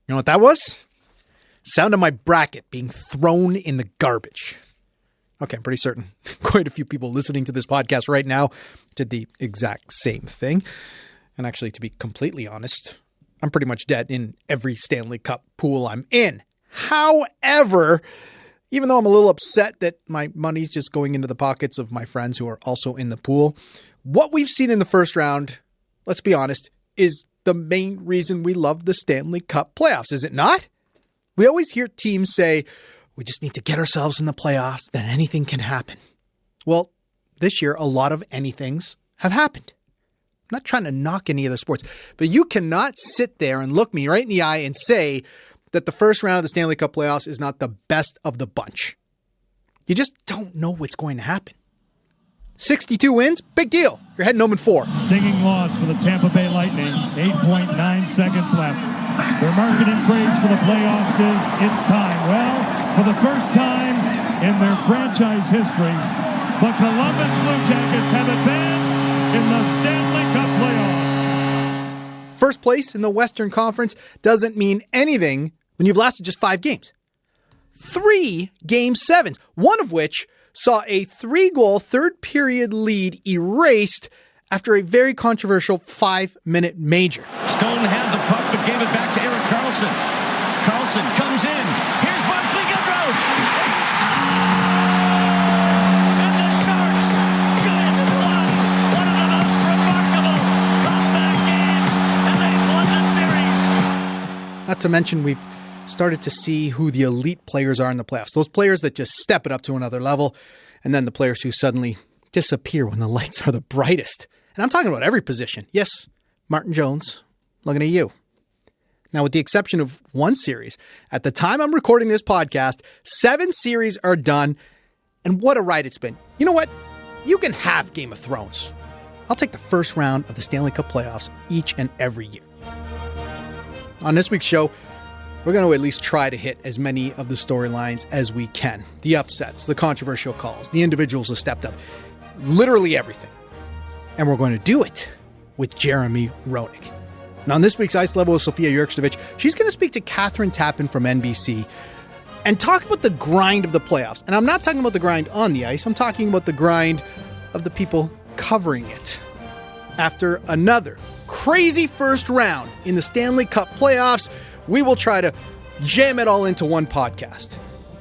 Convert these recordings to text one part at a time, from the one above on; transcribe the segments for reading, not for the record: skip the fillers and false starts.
You know what that was? Sound of my bracket being thrown in the garbage. Okay, I'm pretty certain quite a few people listening to this podcast right now did the exact same thing. And actually, to be completely honest, I'm pretty much dead in every Stanley Cup pool I'm in. However, even though I'm a little upset that my money's just going into the pockets of my friends who are also in the pool, what we've seen in the first round, let's be honest, is the main reason we love the Stanley Cup playoffs, is it not? We always hear teams say, we just need to get ourselves in the playoffs, then anything can happen. Well, this year, a lot of anythings have happened. I'm not trying to knock any other sports, but you cannot sit there and look me right in the eye and say that the first round of the Stanley Cup playoffs is not the best of the bunch. You just don't know what's going to happen. 62 wins, big deal. You're heading home in 4. Stinging loss for the Tampa Bay Lightning. 8.9 seconds left. Their marketing phrase for the playoffs is, it's time. Well, for the first time in their franchise history, the Columbus Blue Jackets have advanced in the Stanley Cup playoffs. First place in the Western Conference doesn't mean anything when you've lasted just 5 games. 3 Game 7s, one of which saw a 3-goal third-period lead erased after a very controversial 5-minute major. Stone had the puck but gave it back to Erik Karlsson. Karlsson comes in. Here's Barclay Goodrow. And the Sharks just won one of the most remarkable comeback games, and they've won the series. Not to mention we've started to see who the elite players are in the playoffs. Those players that just step it up to another level, and then the players who suddenly disappear when the lights are the brightest. And I'm talking about every position. Yes, Martin Jones, looking at you. Now, with the exception of one series, at the time I'm recording this podcast, 7 series are done, and what a ride it's been. You know what? You can have Game of Thrones. I'll take the first round of the Stanley Cup playoffs each and every year. On this week's show, we're going to at least try to hit as many of the storylines as we can. The upsets, the controversial calls, the individuals who stepped up. Literally everything. And we're going to do it with Jeremy Roenick. And on this week's Ice Level with Sofia Jurkovic, she's going to speak to Katherine from NBC and talk about the grind of the playoffs. And I'm not talking about the grind on the ice. I'm talking about the grind of the people covering it. After another crazy first round in the Stanley Cup playoffs, we will try to jam it all into one podcast.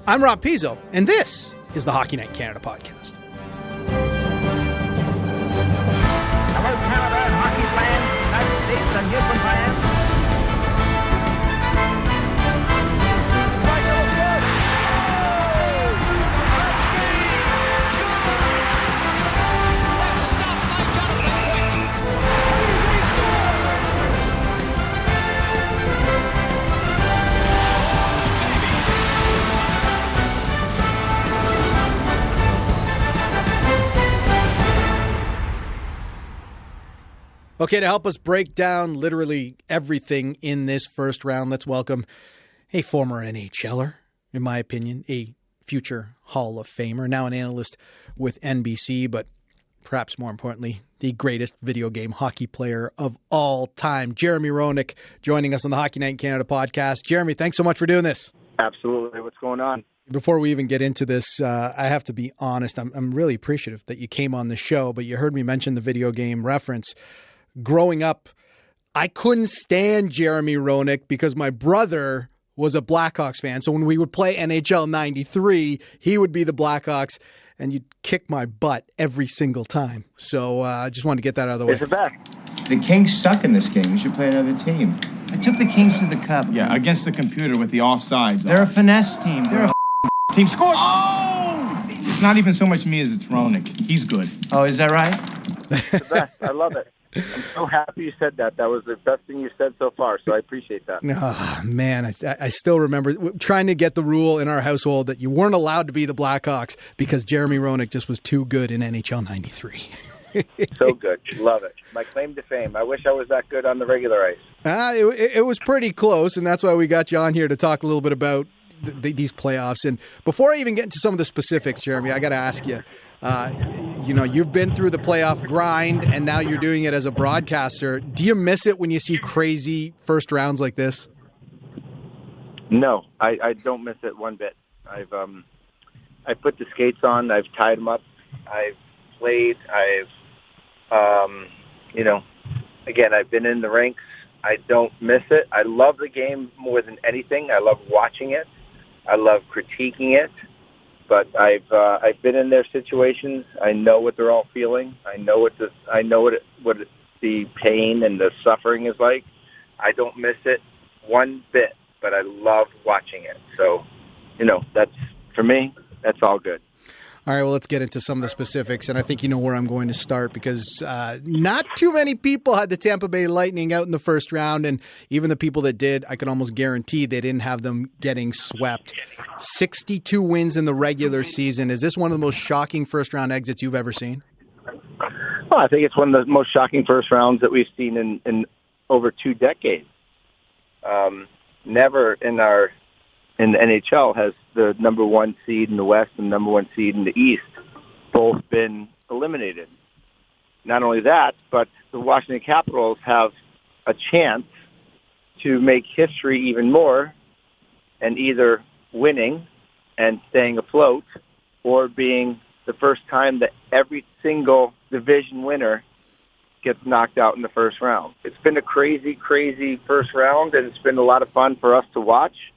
I'm Rob Pizzo, and this is the Hockey Night in Canada podcast. Hello, Canada and hockey fans, United States and Newfoundland. Okay, to help us break down literally everything in this first round, let's welcome a former NHLer, in my opinion, a future Hall of Famer, now an analyst with NBC, but perhaps more importantly, the greatest video game hockey player of all time, Jeremy Roenick, joining us on the Hockey Night in Canada podcast. Jeremy, thanks so much for doing this. Absolutely. What's going on? Before we even get into this, I have to be honest. I'm really appreciative that you came on the show, but you heard me mention the video game reference. Growing up, I couldn't stand Jeremy Roenick because my brother was a Blackhawks fan. So when we would play NHL 93, he would be the Blackhawks, and you'd kick my butt every single time. So I just wanted to get that out of the way. It's the best. The Kings suck in this game. You should play another team. I took the Kings to the Cup. Yeah, against the computer with the offsides. They're a finesse team. They're a team score. Oh! It's not even so much me as it's Roenick. He's good. Oh, is that right? It's the best. I love it. I'm so happy you said that. That was the best thing you said so far, so I appreciate that. Oh, man, I still remember trying to get the rule in our household that you weren't allowed to be the Blackhawks because Jeremy Roenick just was too good in NHL 93. So good. Love it. My claim to fame. I wish I was that good on the regular ice. It was pretty close, and that's why we got you on here to talk a little bit about these playoffs. And before I even get into some of the specifics, Jeremy, I got to ask you, you've been through the playoff grind, and now you're doing it as a broadcaster. Do you miss it when you see crazy first rounds like this? No, I don't miss it one bit. I put the skates on. I've tied them up. I've played. Again, I've been in the rinks. I don't miss it. I love the game more than anything. I love watching it. I love critiquing it. But I've been in their situations. I know what they're all feeling. I know what the pain and the suffering is like. I don't miss it one bit, but I love watching it. So, that's, for me, that's all good. All right, well, let's get into some of the specifics, and I think you know where I'm going to start because not too many people had the Tampa Bay Lightning out in the first round, and even the people that did, I can almost guarantee they didn't have them getting swept. 62 wins in the regular season. Is this one of the most shocking first-round exits you've ever seen? Well, I think it's one of the most shocking first rounds that we've seen in over 2 decades. Never in the NHL has the number 1 seed in the West and number 1 seed in the East both been eliminated. Not only that, but the Washington Capitals have a chance to make history even more and either winning and staying afloat or being the first time that every single division winner gets knocked out in the first round. It's been a crazy, crazy first round, and it's been a lot of fun for us to watch.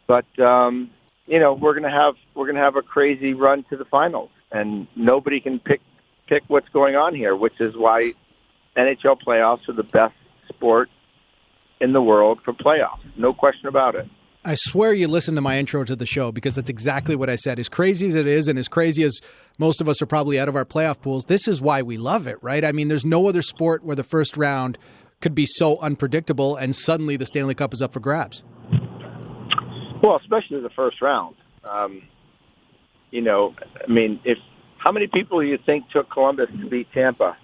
But we're gonna have a crazy run to the finals, and nobody can pick what's going on here, which is why NHL playoffs are the best sport in the world for playoffs. No question about it. I swear you listened to my intro to the show because that's exactly what I said. As crazy as it is, and as crazy as most of us are probably out of our playoff pools, this is why we love it, right? I mean, there's no other sport where the first round could be so unpredictable, and suddenly the Stanley Cup is up for grabs. Well, especially the first round. How many people do you think took Columbus to beat Tampa?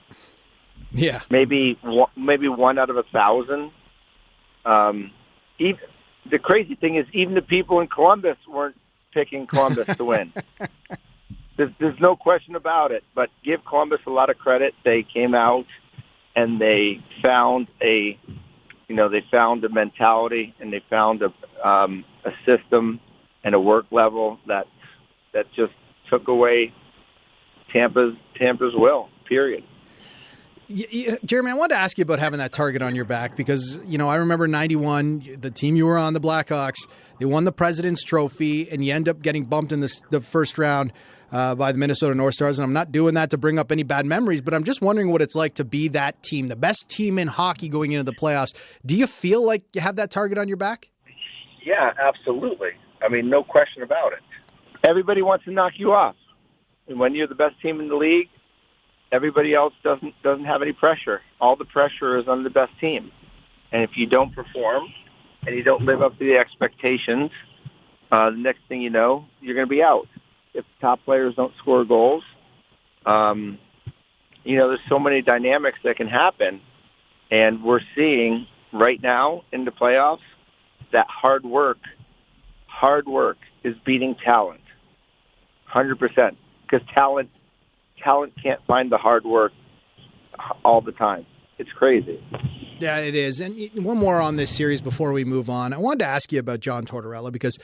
Yeah, maybe 1 out of 1,000. The crazy thing is, even the people in Columbus weren't picking Columbus to win. There's no question about it. But give Columbus a lot of credit. They came out and they found a mentality, and they found a system and a work level that just took away Tampa's will, period. Jeremy, I wanted to ask you about having that target on your back because, I remember 91, the team you were on, the Blackhawks, they won the President's Trophy, and you end up getting bumped in the first round by the Minnesota North Stars. And I'm not doing that to bring up any bad memories, but I'm just wondering what it's like to be that team, the best team in hockey going into the playoffs. Do you feel like you have that target on your back? Yeah, absolutely. I mean, no question about it. Everybody wants to knock you off. And when you're the best team in the league, everybody else doesn't have any pressure. All the pressure is on the best team. And if you don't perform and you don't live up to the expectations, the next thing you know, you're going to be out. If the top players don't score goals, there's so many dynamics that can happen. And we're seeing right now in the playoffs that hard work is beating talent, 100%. Because talent can't find the hard work all the time. It's crazy. Yeah, it is. And one more on this series before we move on. I wanted to ask you about John Tortorella because,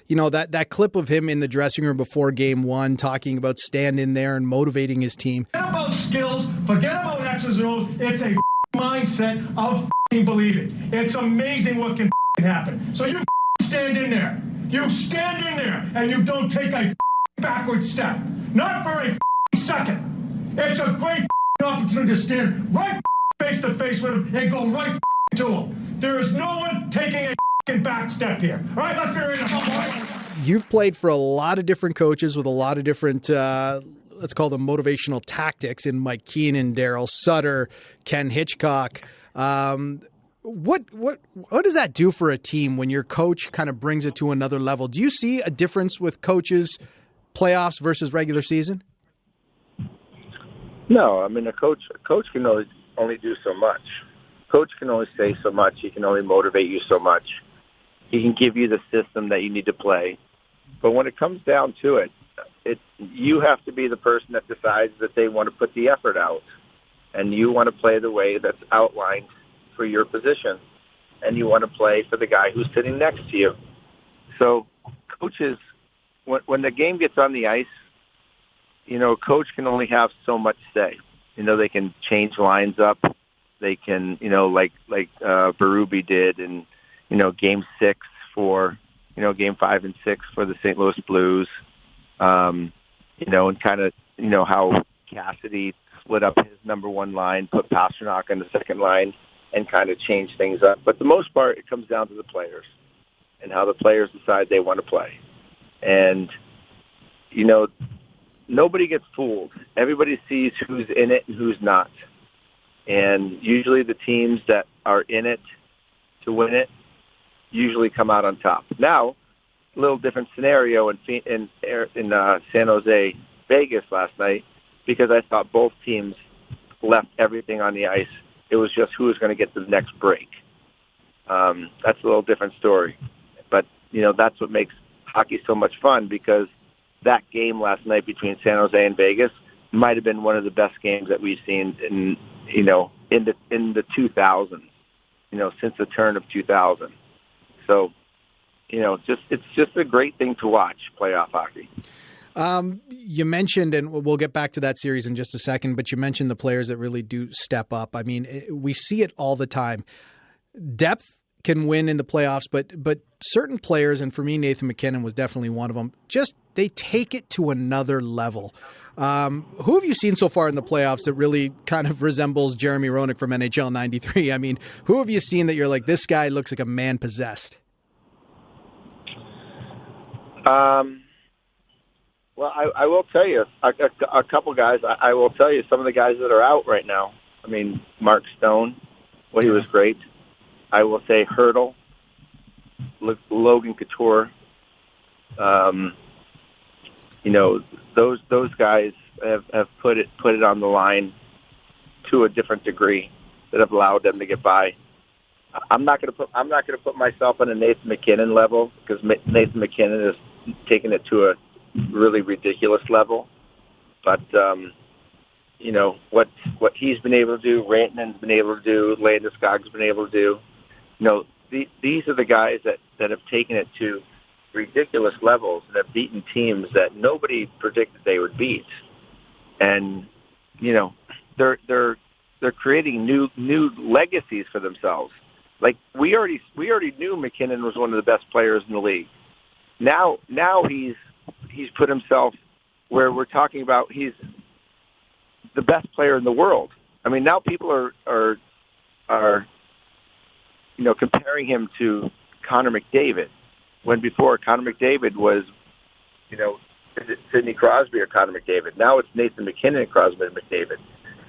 that clip of him in the dressing room before Game 1 talking about standing there and motivating his team. Forget about skills. Forget about X's and O's. It's a mindset of believing. It's amazing what can happen. So you stand in there. You stand in there and you don't take a backward step. Not for a second. It's a great opportunity to stand right face to face with him and go right to him. There is no one taking a back step here. All right, let's be real. You've played for a lot of different coaches with a lot of different, let's call them motivational tactics in Mike Keenan, Daryl Sutter, Ken Hitchcock. What does that do for a team when your coach kind of brings it to another level? Do you see a difference with coaches, playoffs versus regular season? No, I mean a coach can only do so much. Coach can only say so much. He can only motivate you so much. He can give you the system that you need to play. But when it comes down to it, you have to be the person that decides that they want to put the effort out, and you want to play the way that's outlined for your position, and you want to play for the guy who's sitting next to you. So coaches, when the game gets on the ice, coach can only have so much say. They can change lines up. They can, like Berube did in, Game 6 for, Game 5 and 6 for the St. Louis Blues. And kind of, how Cassidy split up his number one line, put Pasternak on the second line, and kind of change things up. But the most part, it comes down to the players and how the players decide they want to play. And, nobody gets fooled. Everybody sees who's in it and who's not. And usually the teams that are in it to win it usually come out on top. Now, a little different scenario in San Jose, Vegas last night, because I thought both teams left everything on the ice. It was just who was going to get the next break. That's a little different story. But, that's what makes hockey so much fun, because that game last night between San Jose and Vegas might have been one of the best games that we've seen in the 2000s, since the turn of 2000. So, it's just a great thing to watch, playoff hockey. You mentioned, and we'll get back to that series in just a second, but you mentioned the players that really do step up. I mean, we see it all the time. Depth can win in the playoffs, but certain players, and for me, Nathan MacKinnon was definitely one of them, just they take it to another level. Who have you seen so far in the playoffs that really kind of resembles Jeremy Roenick from NHL 93? I mean, who have you seen that you're like, this guy looks like a man possessed? Well, I will tell you a couple guys. I will tell you some of the guys that are out right now. I mean, Mark Stone, he was great. I will say Hurdle, Logan Couture. Those guys have put it on the line to a different degree that have allowed them to get by. I'm not going to put myself on a Nathan MacKinnon level, because Nathan MacKinnon has taken it to a really ridiculous level. But what he's been able to do, Rantanen's been able to do, Landeskog's been able to do. These are the guys that have taken it to ridiculous levels and have beaten teams that nobody predicted they would beat. And they're creating new legacies for themselves. Like we already knew MacKinnon was one of the best players in the league. Now he's put himself where we're talking about he's the best player in the world. I mean, now people are comparing him to Connor McDavid, when before Connor McDavid was, is it Sidney Crosby or Connor McDavid? Now it's Nathan MacKinnon and Crosby and McDavid.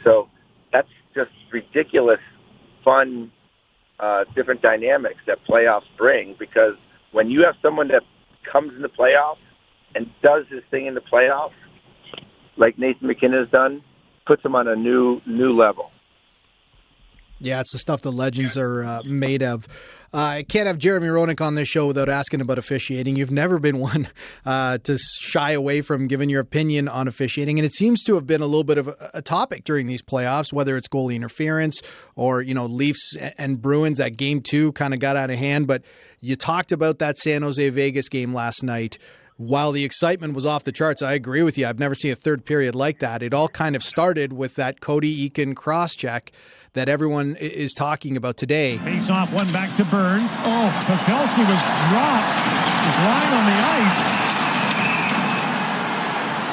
So that's just ridiculous, fun, different dynamics that playoffs bring, because when you have someone that comes in the playoffs and does his thing in the playoffs, like Nathan MacKinnon has done, puts him on a new level. Yeah, it's the stuff the legends are made of. I can't have Jeremy Roenick on this show without asking about officiating. You've never been one to shy away from giving your opinion on officiating, and it seems to have been a little bit of a topic during these playoffs, whether it's goalie interference or, Leafs and Bruins. That game 2 kind of got out of hand, but you talked about that San Jose-Vegas game last night. While the excitement was off the charts, I agree with you. I've never seen a third period like that. It all kind of started with that Cody Eakin cross-check that everyone is talking about today. Face off, one back to Burns. Oh, Pavelski was dropped. He's lying on the ice.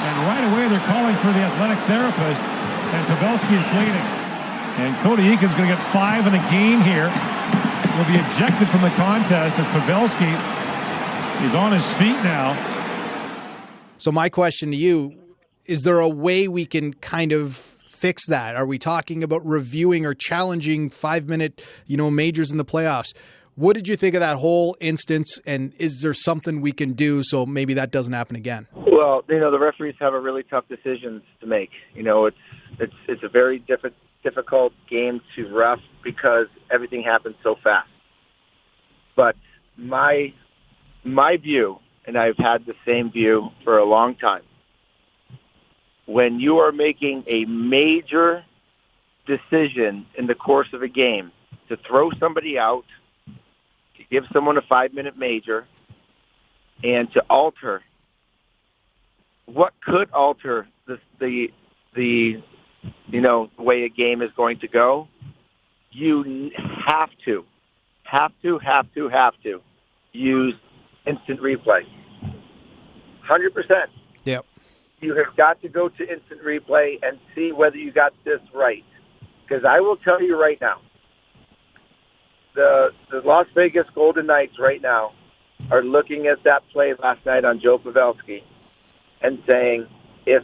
And right away they're calling for the athletic therapist. And Pavelski is bleeding. And Cody Eakin's going to get 5 in a game here. He'll be ejected from the contest as Pavelski is on his feet now. So my question to you, is there a way we can kind of fix that? Are we talking about reviewing or challenging 5-minute, majors in the playoffs? What did you think of that whole instance, and is there something we can do so maybe that doesn't happen again? Well, the referees have a really tough decisions to make. It's a very difficult game to ref because everything happens so fast. But my view, and I've had the same view for a long time, when you are making a major decision in the course of a game to throw somebody out, to give someone a 5-minute major, and to alter what could alter the way a game is going to go, you have to use instant replay. 100%. Yep. You have got to go to instant replay and see whether you got this right. Because I will tell you right now, the Las Vegas Golden Knights right now are looking at that play last night on Joe Pavelski and saying, if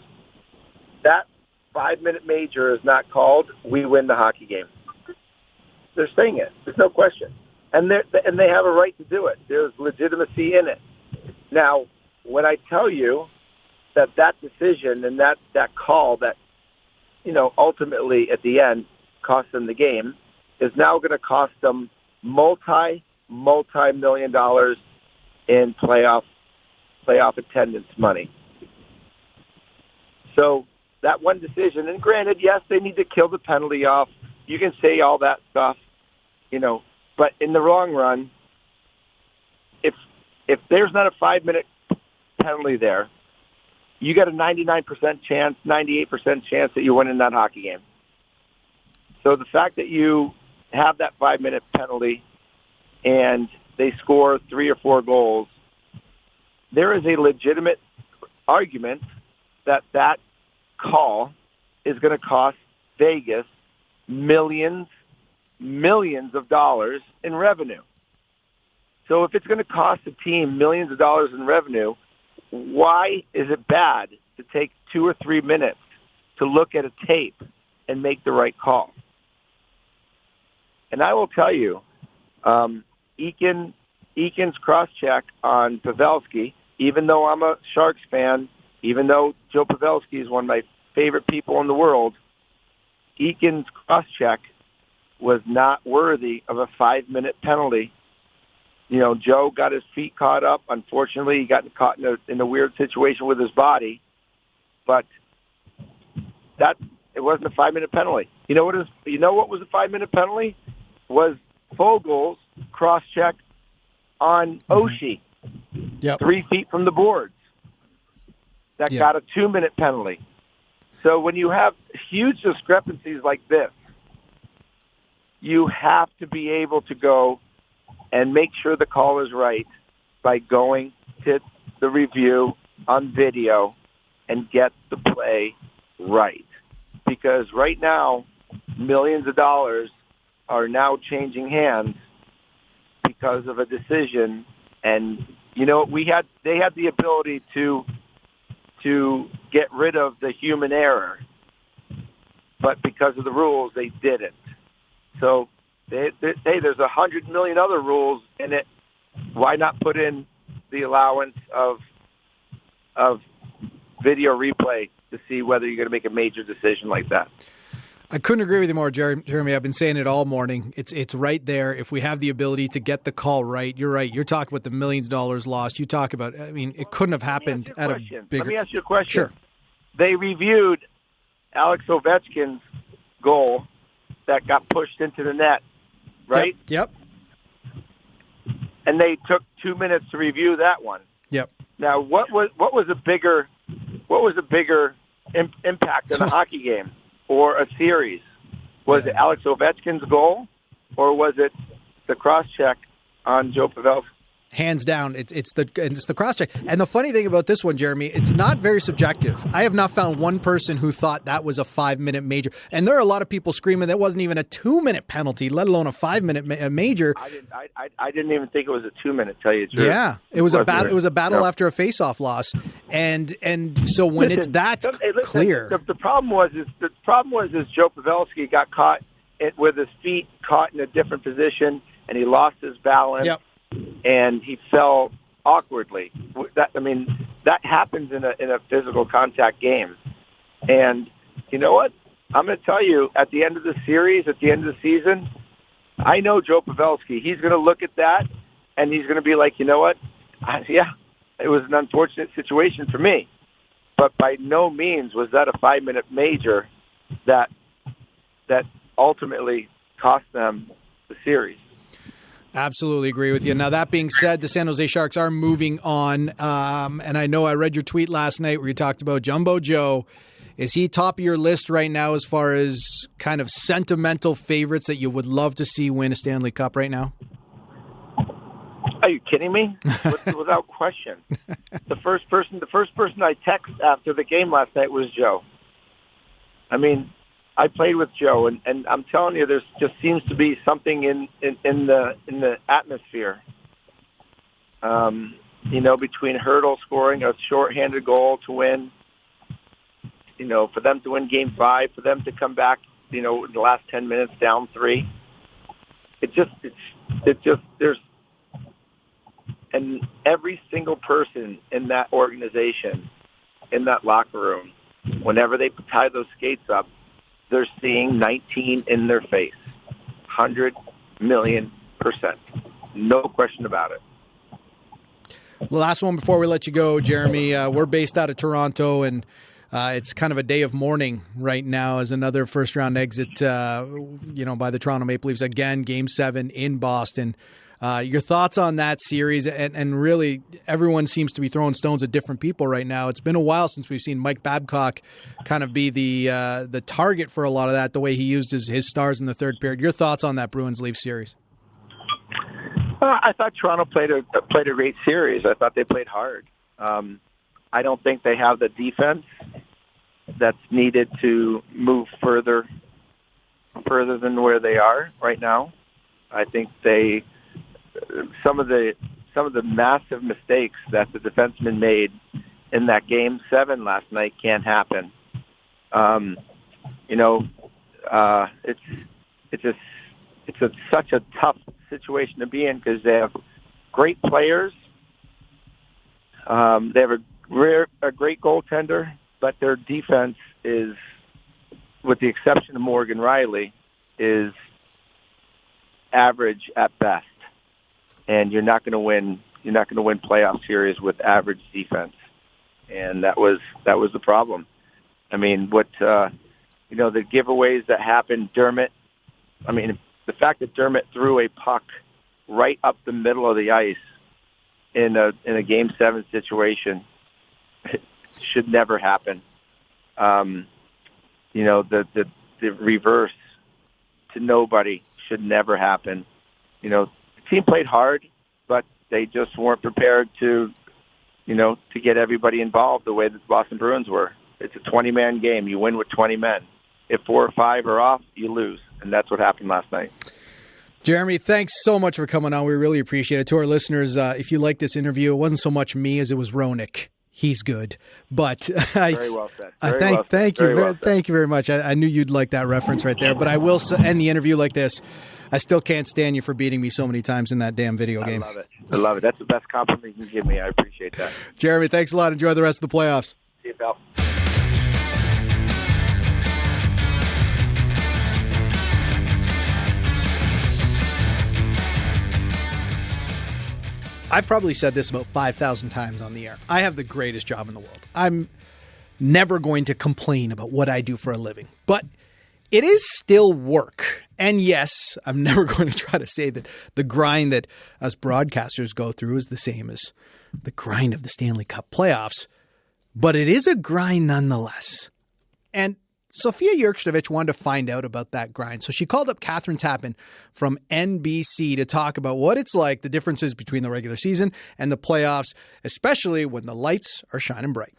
that 5-minute major is not called, we win the hockey game. They're saying it. There's no question. And they have a right to do it. There's legitimacy in it. Now, when I tell you that decision and that call that, ultimately at the end cost them the game is now going to cost them multi-million dollars in playoff attendance money. So that one decision, and granted, yes, they need to kill the penalty off. You can say all that stuff, but in the long run, if there's not a 5-minute penalty there, you got a 99% chance, 98% chance that you win in that hockey game. So the fact that you have that 5-minute penalty and they score 3 or 4 goals, there is a legitimate argument that call is going to cost Vegas millions of dollars in revenue. So if it's going to cost a team millions of dollars in revenue, why is it bad to take 2 or 3 minutes to look at a tape and make the right call? And I will tell you, Eakin's cross-check on Pavelski, even though I'm a Sharks fan, even though Joe Pavelski is one of my favorite people in the world, Eakin's cross-check was not worthy of a 5-minute penalty. Joe got his feet caught up. Unfortunately, he got caught in a weird situation with his body, but it wasn't a 5-minute penalty. You know what was a 5-minute penalty? Was Fogel's cross-check on Oshie, 3 feet from the boards. That got a 2-minute penalty. So when you have huge discrepancies like this, you have to be able to go and make sure the call is right by going to the review on video and get the play right. Because right now, millions of dollars are now changing hands because of a decision. And, they had the ability to get rid of the human error, but because of the rules, they didn't. So there's 100 million other rules in it. Why not put in the allowance of video replay to see whether you're going to make a major decision like that? I couldn't agree with you more, Jeremy. I've been saying it all morning. It's right there. If we have the ability to get the call right, you're right. You're talking about the millions of dollars lost. You talk about, it couldn't have happened at a bigger... Let me ask you a question. Sure. They reviewed Alex Ovechkin's goal that got pushed into the net, right? Yep. And they took 2 minutes to review that one. Yep. Now, what was a bigger impact in a hockey game or a series? Was it Alex Ovechkin's goal, or was it the cross-check on Joe Pavelski? Hands down, it's the cross-check. And the funny thing about this one, Jeremy, it's not very subjective. I have not found one person who thought that was a 5-minute major. And there are a lot of people screaming that wasn't even a 2-minute penalty, let alone a 5-minute major. I didn't even think it was a 2-minute, tell you the truth. Yeah, it was a battle after a face-off loss. And so when it's that clear. The problem was Joe Pavelski got caught with his feet caught in a different position, and he lost his balance. Yep. And he fell awkwardly. That happens in a physical contact game. And you know what? I'm going to tell you, at the end of the series, at the end of the season, I know Joe Pavelski. He's going to look at that, and he's going to be like, you know what? Yeah, it was an unfortunate situation for me. But by no means was that a 5-minute major that ultimately cost them the series. Absolutely agree with you. Now, that being said, the San Jose Sharks are moving on. And I know I read your tweet last night where you talked about Jumbo Joe. Is he top of your list right now as far as kind of sentimental favorites that you would love to see win a Stanley Cup right now? Are you kidding me? Without question. The first person I texted after the game last night was Joe. I mean, I played with Joe, and I'm telling you, there just seems to be something in the atmosphere. Between Hurdle scoring a shorthanded goal to win, for them to win Game 5, for them to come back, in the last 10 minutes down 3. And every single person in that organization, in that locker room, whenever they tie those skates up, they're seeing 19 in their face. 100 million %. No question about it. Last one before we let you go, Jeremy. We're based out of Toronto, and it's kind of a day of mourning right now as another first-round exit, by the Toronto Maple Leafs. Again, Game 7 in Boston. Your thoughts on that series, and really everyone seems to be throwing stones at different people right now. It's been a while since we've seen Mike Babcock kind of be the target for a lot of that, the way he used his stars in the third period. Your thoughts on that Bruins-Leafs series? I thought Toronto played a great series. I thought they played hard. I don't think they have the defense that's needed to move further than where they are right now. I think some of the massive mistakes that the defensemen made in that Game 7 last night can't happen. It's such a tough situation to be in because they have great players. They have a great goaltender, but their defense is, with the exception of Morgan Riley, is average at best. And you're not going to win playoff series with average defense, and that was the problem. I mean, the giveaways that happened, Dermott. I mean, the fact that Dermott threw a puck right up the middle of the ice in a Game 7 situation should never happen. The reverse to nobody should never happen. The team played hard, but they just weren't prepared to get everybody involved the way that the Boston Bruins were. It's a 20-man game. You win with 20 men. If 4 or 5 are off, you lose. And that's what happened last night. Jeremy, thanks so much for coming on. We really appreciate it. To our listeners, if you like this interview, it wasn't so much me as it was Roenick. He's good. But very well said. Thank you very much. I knew you'd like that reference right there. But I will end the interview like this. I still can't stand you for beating me so many times in that damn video game. I love it. That's the best compliment you can give me. I appreciate that. Jeremy, thanks a lot. Enjoy the rest of the playoffs. See you, pal. I've probably said this about 5,000 times on the air. I have the greatest job in the world. I'm never going to complain about what I do for a living, but it is still work. And yes, I'm never going to try to say that the grind that us broadcasters go through is the same as the grind of the Stanley Cup playoffs, but it is a grind nonetheless. And Sophia Jurkjevich wanted to find out about that grind. So she called up Katherine from NBC to talk about what it's like, the differences between the regular season and the playoffs, especially when the lights are shining bright.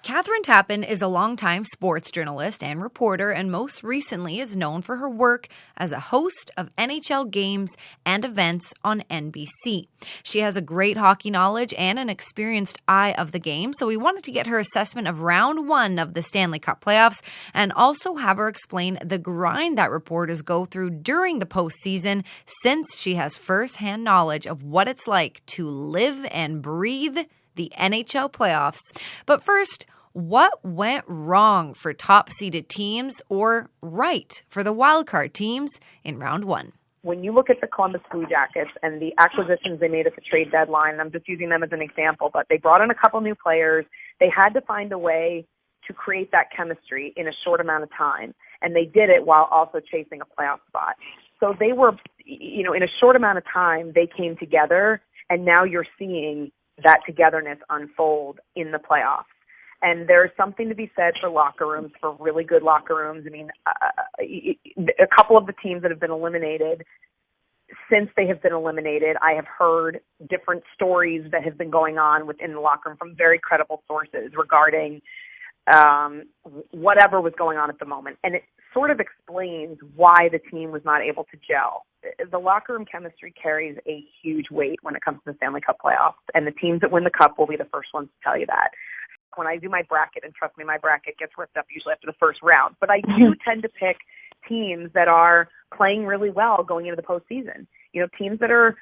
Katherine Tappen is a longtime sports journalist and reporter, and most recently is known for her work as a host of NHL games and events on NBC. She has a great hockey knowledge and an experienced eye of the game, so we wanted to get her assessment of round 1 of the Stanley Cup playoffs and also have her explain the grind that reporters go through during the postseason, since she has firsthand knowledge of what it's like to live and breathe the NHL playoffs. But first, what went wrong for top-seeded teams or right for the wildcard teams in round 1? when you look at the Columbus Blue Jackets and the acquisitions they made at the trade deadline, and I'm just using them as an example, but they brought in a couple new players. They had to find a way to create that chemistry in a short amount of time, and they did it while also chasing a playoff spot. So they were, in a short amount of time, they came together, and now you're seeing that togetherness unfold in the playoffs. And there's something to be said for locker rooms, for really good locker rooms. I mean, a couple of the teams that have been eliminated, since they have been eliminated, I have heard different stories that have been going on within the locker room from very credible sources regarding whatever was going on at the moment. And it sort of explains why the team was not able to gel. The locker room chemistry carries a huge weight when it comes to the Stanley Cup playoffs, and the teams that win the Cup will be the first ones to tell you that. When I do my bracket, and trust me, my bracket gets ripped up usually after the first round, but I do tend to pick teams that are playing really well going into the postseason. Teams that are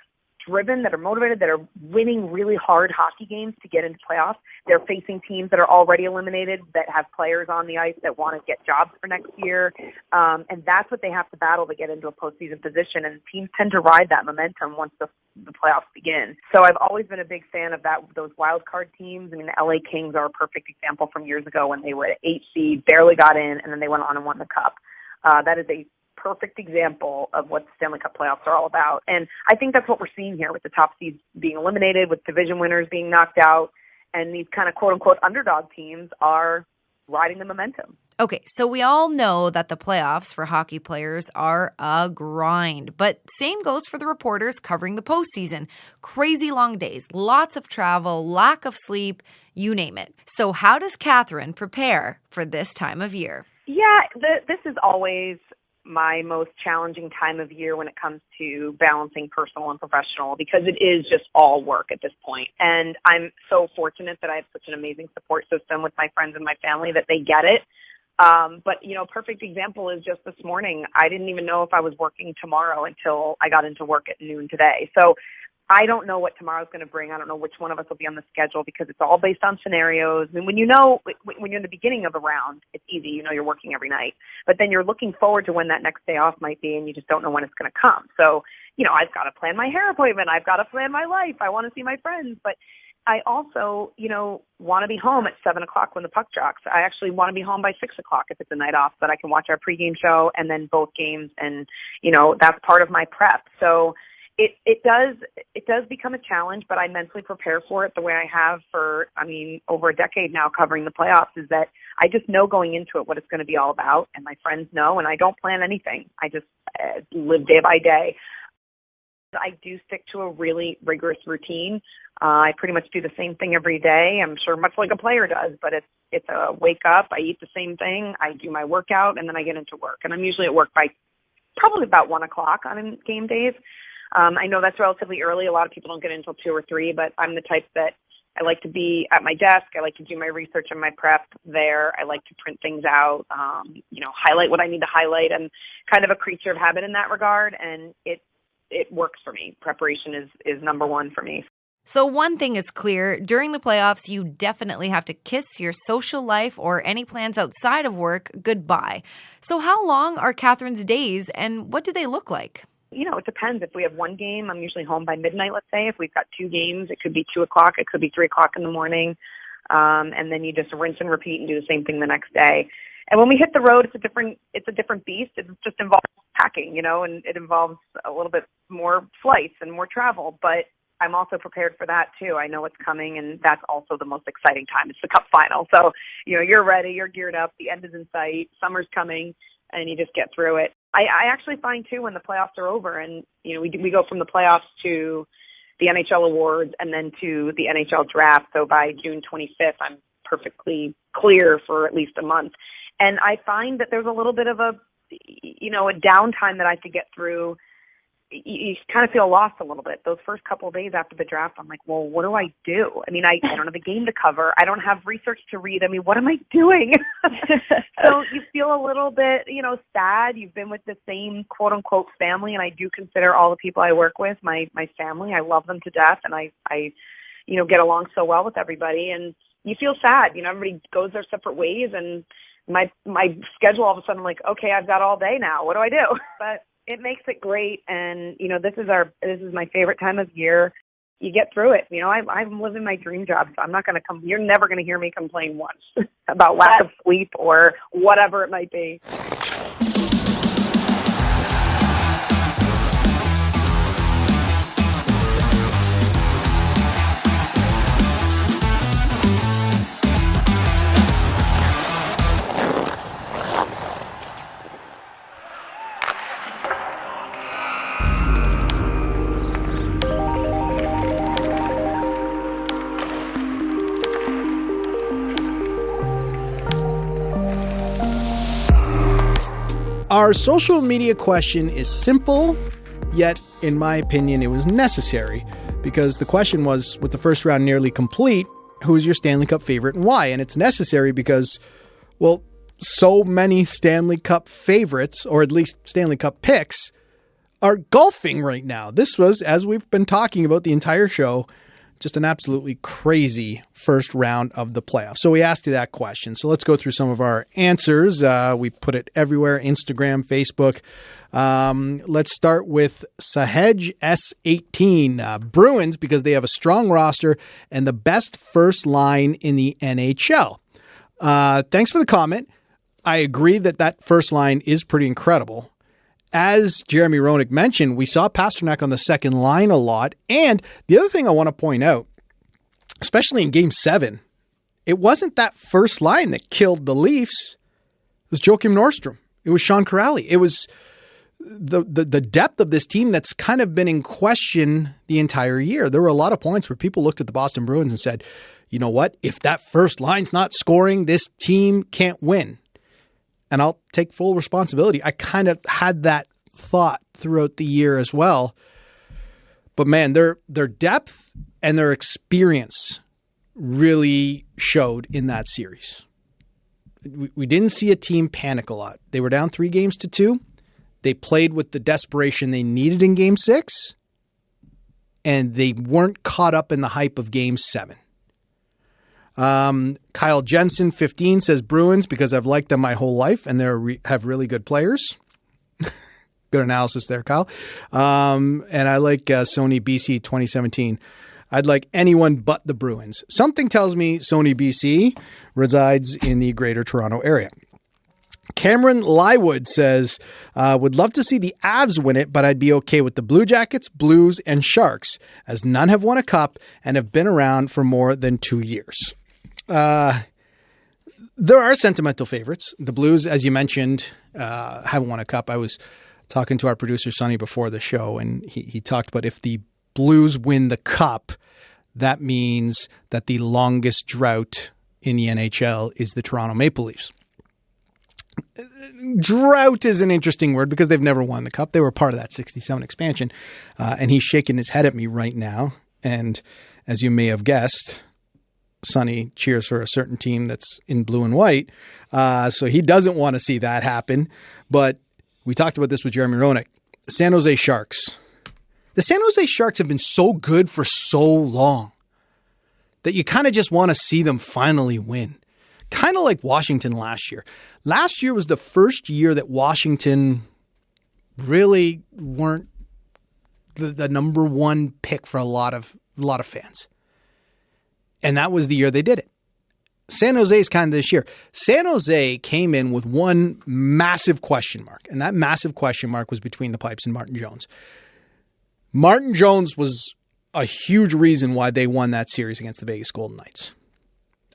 driven, that are motivated, that are winning really hard hockey games to get into playoffs. They're facing teams that are already eliminated, that have players on the ice that want to get jobs for next year. And that's what they have to battle to get into a postseason position. And teams tend to ride that momentum once the playoffs begin. So I've always been a big fan of those wild card teams. I mean, the LA Kings are a perfect example from years ago when they were at 8 seed, barely got in, and then they went on and won the Cup. That is a perfect example of what the Stanley Cup playoffs are all about. And I think that's what we're seeing here with the top seeds being eliminated, with division winners being knocked out, and these kind of quote-unquote underdog teams are riding the momentum. Okay, so we all know that the playoffs for hockey players are a grind, but same goes for the reporters covering the postseason. Crazy long days, lots of travel, lack of sleep, you name it. So how does Katherine prepare for this time of year? Yeah, this is always my most challenging time of year when it comes to balancing personal and professional, because it is just all work at this point. And I'm so fortunate that I have such an amazing support system with my friends and my family that they get it. But, a perfect example is just this morning. I didn't even know if I was working tomorrow until I got into work at noon today. So I don't know what tomorrow's going to bring. I don't know which one of us will be on the schedule, because it's all based on scenarios. And when you're in the beginning of a round, it's easy. You're working every night. But then you're looking forward to when that next day off might be, and you just don't know when it's going to come. So, I've got to plan my hair appointment. I've got to plan my life. I want to see my friends. But I also, want to be home at 7 o'clock when the puck drops. I actually want to be home by 6 o'clock if it's a night off, so that I can watch our pregame show and then both games. And, that's part of my prep. So it does become a challenge, but I mentally prepare for it the way I have for, over a decade now covering the playoffs, is that I just know going into it what it's going to be all about, and my friends know, and I don't plan anything. I just live day by day. I do stick to a really rigorous routine. I pretty much do the same thing every day. I'm sure much like a player does, but it's a wake up, I eat the same thing, I do my workout, and then I get into work. And I'm usually at work by probably about 1 o'clock on game days. I know that's relatively early. A lot of people don't get in until 2 or 3, but I'm the type that I like to be at my desk. I like to do my research and my prep there. I like to print things out, highlight what I need to highlight. I'm kind of a creature of habit in that regard, and it works for me. Preparation is number one for me. So one thing is clear, during the playoffs, you definitely have to kiss your social life or any plans outside of work goodbye. So how long are Katherine's days, and what do they look like? It depends. If we have one game, I'm usually home by midnight, let's say. If we've got 2 games, it could be 2 o'clock, it could be 3 o'clock in the morning. And then you just rinse and repeat and do the same thing the next day. And when we hit the road, it's a different beast. It just involves packing, and it involves a little bit more flights and more travel. But I'm also prepared for that too. I know what's coming, and that's also the most exciting time. It's the Cup final. So, you're ready, you're geared up, the end is in sight, summer's coming, and you just get through it. I actually find too, when the playoffs are over and, we go from the playoffs to the NHL awards and then to the NHL draft. So by June 25th, I'm perfectly clear for at least a month. And I find that there's a little bit of a downtime that I have to get through. You kind of feel lost a little bit. Those first couple of days after the draft, I'm like, well, what do I do? I don't have a game to cover. I don't have research to read. What am I doing? So you feel a little bit, sad. You've been with the same quote unquote family, and I do consider all the people I work with my family. I love them to death, and I get along so well with everybody, and you feel sad. Everybody goes their separate ways, and my schedule all of a sudden, I'm like, okay, I've got all day now. What do I do? But it makes it great. And, this is my favorite time of year. You get through it. I'm living my dream job, so I'm not going to you're never going to hear me complain once about lack of sleep or whatever it might be. Our social media question is simple, yet in my opinion, it was necessary because the question was, with the first round nearly complete, who is your Stanley Cup favorite and why? And it's necessary because, well, so many Stanley Cup favorites, or at least Stanley Cup picks, are golfing right now. This was, as we've been talking about the entire show, just an absolutely crazy first round of the playoffs. So we asked you that question. So let's go through some of our answers. We put it everywhere, Instagram, Facebook. Let's start with Sahej S18. Bruins, because they have a strong roster and the best first line in the NHL. Thanks for the comment. I agree that first line is pretty incredible. As Jeremy Roenick mentioned, we saw Pasternak on the second line a lot. And the other thing I want to point out, especially in Game 7, it wasn't that first line that killed the Leafs. It was Joakim Nordstrom. It was Sean Kuraly. It was the depth of this team that's kind of been in question the entire year. There were a lot of points where people looked at the Boston Bruins and said, you know what? If that first line's not scoring, this team can't win. And I'll take full responsibility. I kind of had that thought throughout the year as well. But man, their depth and their experience really showed in that series. We didn't see a team panic a lot. They were down 3-2. They played with the desperation they needed in Game 6. And they weren't caught up in the hype of Game 7. Kyle Jensen, 15, says Bruins because I've liked them my whole life and they have really good players. Good analysis there, Kyle. And I like Sony BC 2017. I'd like anyone but the Bruins. Something tells me Sony BC resides in the Greater Toronto area. Cameron Lywood says, would love to see the Avs win it, but I'd be okay with the Blue Jackets, Blues, and Sharks, as none have won a cup and have been around for more than 2 years. There are sentimental favorites. The Blues, as you mentioned, haven't won a cup. I was talking to our producer, Sonny, before the show, and he talked about if the Blues win the cup, that means that the longest drought in the NHL is the Toronto Maple Leafs. Drought is an interesting word because they've never won the cup. They were part of that 67 expansion. And he's shaking his head at me right now. And as you may have guessed, Sonny cheers for a certain team that's in blue and white. So he doesn't want to see that happen. But we talked about this with Jeremy Roenick. San Jose Sharks. The San Jose Sharks have been so good for so long that you kind of just want to see them finally win. Kind of like Washington last year. Last year was the first year that Washington really weren't the number one pick for a lot of fans. And that was the year they did it. San Jose is kind of this year. San Jose came in with one massive question mark, and that massive question mark was between the pipes and Martin Jones. Martin Jones was a huge reason why they won that series against the Vegas Golden Knights.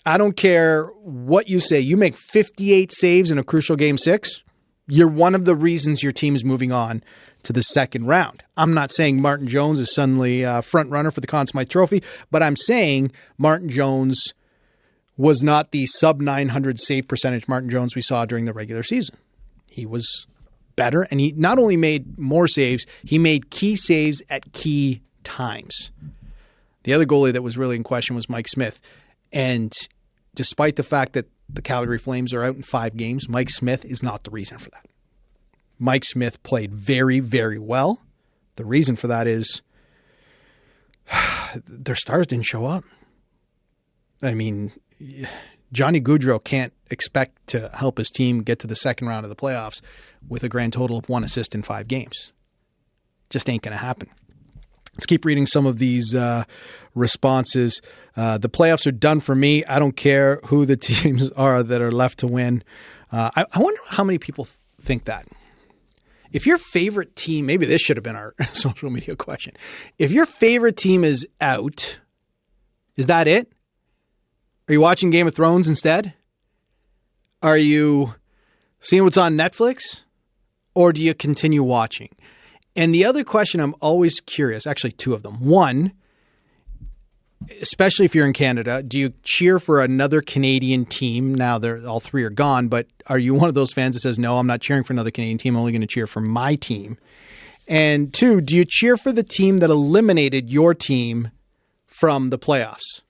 I don't care what you say. You make 58 saves in a crucial Game 6, you're one of the reasons your team is moving on to the second round. I'm not saying Martin Jones is suddenly a front runner for the Conn Smythe Trophy, but I'm saying Martin Jones was not the sub-900 save percentage Martin Jones we saw during the regular season. He was better, and he not only made more saves, he made key saves at key times. The other goalie that was really in question was Mike Smith. And despite the fact that the Calgary Flames are out in 5 games, Mike Smith is not the reason for that. Mike Smith played very, very well. The reason for that is their stars didn't show up. I mean, Johnny Gaudreau can't expect to help his team get to the second round of the playoffs with a grand total of 1 assist in 5 games. Just ain't going to happen. Let's keep reading some of these responses. The playoffs are done for me. I don't care who the teams are that are left to win. I wonder how many people think that. If your favorite team, maybe this should have been our social media question. If your favorite team is out, is that it? Are you watching Game of Thrones instead? Are you seeing what's on Netflix? Or do you continue watching? And the other question I'm always curious, actually 2 of them. One, especially if you're in Canada, do you cheer for another Canadian team? Now all 3 are gone, but are you one of those fans that says, no, I'm not cheering for another Canadian team. I'm only going to cheer for my team. And 2, do you cheer for the team that eliminated your team from the playoffs?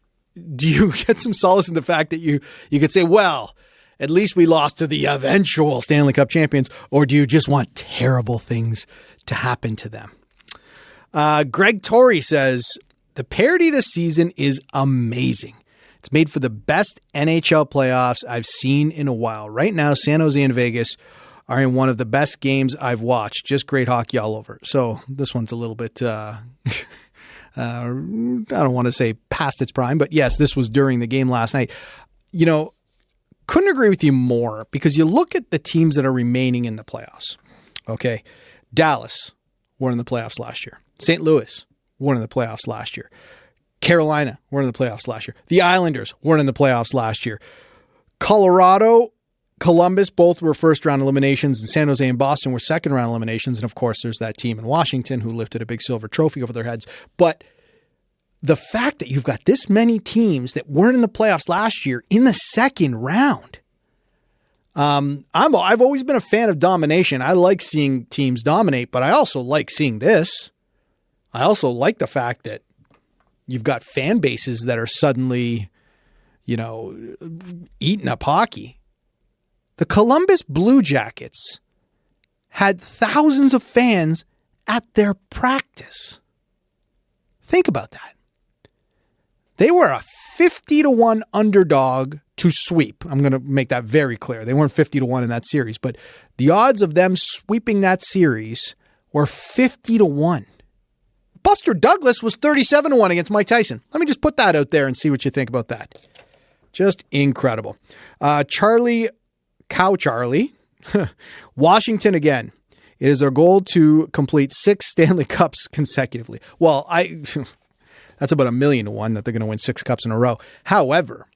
Do you get some solace in the fact that you could say, well, at least we lost to the eventual Stanley Cup champions, or do you just want terrible things to happen to them? Greg Torrey says, the parity this season is amazing. It's made for the best NHL playoffs I've seen in a while. Right now, San Jose and Vegas are in one of the best games I've watched. Just great hockey all over. So this one's a little bit, I don't want to say past its prime, but yes, this was during the game last night. You know, couldn't agree with you more, because you look at the teams that are remaining in the playoffs. Okay. Dallas were in the playoffs last year. St. Louis were in the playoffs last year. Carolina were in the playoffs last year. The Islanders were in the playoffs last year. Colorado, Columbus, both were first round eliminations, and San Jose and Boston were second round eliminations. And of course, there's that team in Washington who lifted a big silver trophy over their heads. But the fact that you've got this many teams that weren't in the playoffs last year in the second round, I've always been a fan of domination. I like seeing teams dominate, but I also like seeing this. I also like the fact that you've got fan bases that are suddenly, eating up hockey. The Columbus Blue Jackets had thousands of fans at their practice. Think about that. They were a 50-1 underdog to sweep. I'm going to make that very clear. They weren't 50-1 in that series, but the odds of them sweeping that series were 50-1. Buster Douglas was 37-1 against Mike Tyson. Let me just put that out there and see what you think about that. Just incredible. Charlie, Washington again. It is our goal to complete 6 Stanley Cups consecutively. Well, that's about 1,000,000-1 that they're going to win 6 cups in a row. However,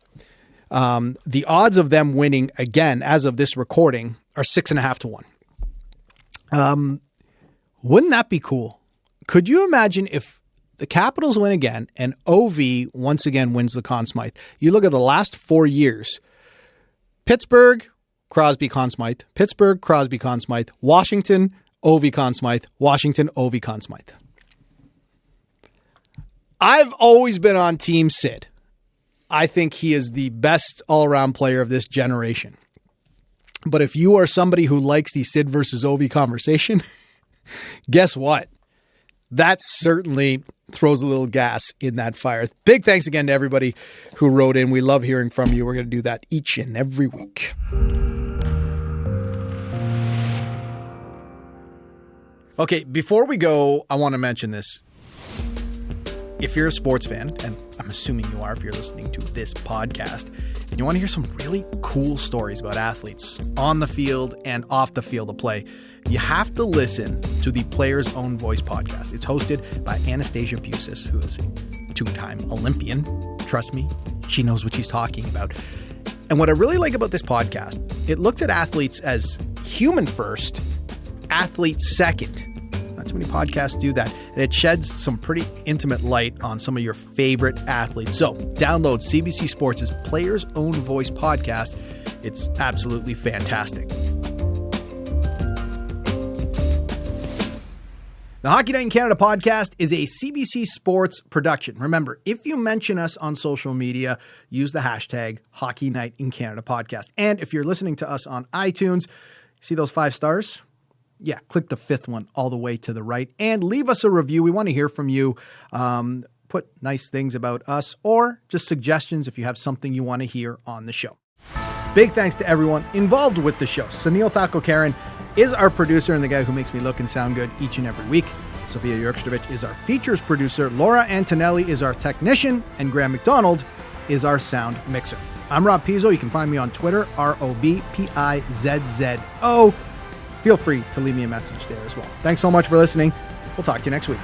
the odds of them winning again, as of this recording, are 6.5-1. Wouldn't that be cool? Could you imagine if the Capitals win again and OV once again wins the Conn Smythe? You look at the last 4 years: Pittsburgh, Crosby, Conn Smythe; Pittsburgh, Crosby, Conn Smythe; Washington, OV, Conn Smythe; Washington, OV, Conn Smythe. I've always been on Team Sid. I think he is the best all-around player of this generation. But if you are somebody who likes the Sid versus OV conversation, guess what? That certainly throws a little gas in that fire. Big thanks again to everybody who wrote in. We love hearing from you. We're going to do that each and every week. Okay, before we go, I want to mention this. If you're a sports fan, and I'm assuming you are if you're listening to this podcast, and you want to hear some really cool stories about athletes on the field and off the field of play, you have to listen to the Player's Own Voice podcast. It's hosted by Anastasia Busis, who is a 2-time Olympian. Trust me, she knows what she's talking about. And what I really like about this podcast, it looks at athletes as human first, athlete second. Not too many podcasts do that. And it sheds some pretty intimate light on some of your favorite athletes. So download CBC Sports' Player's Own Voice podcast. It's absolutely fantastic. The Hockey Night in Canada podcast is a CBC Sports production. Remember, if you mention us on social media, use the hashtag Hockey Night in Canada podcast. And if you're listening to us on iTunes, see those 5 stars? Yeah, click the 5th one all the way to the right and leave us a review. We want to hear from you. Put nice things about us or just suggestions if you have something you want to hear on the show. Big thanks to everyone involved with the show. Sunil Thakokaren is our producer and the guy who makes me look and sound good each and every week. Sofia Jurkstovich is our features producer. Laura Antonelli is our technician. And Graham McDonald is our sound mixer. I'm Rob Pizzo. You can find me on Twitter, ROBPIZZO. Feel free to leave me a message there as well. Thanks so much for listening. We'll talk to you next week.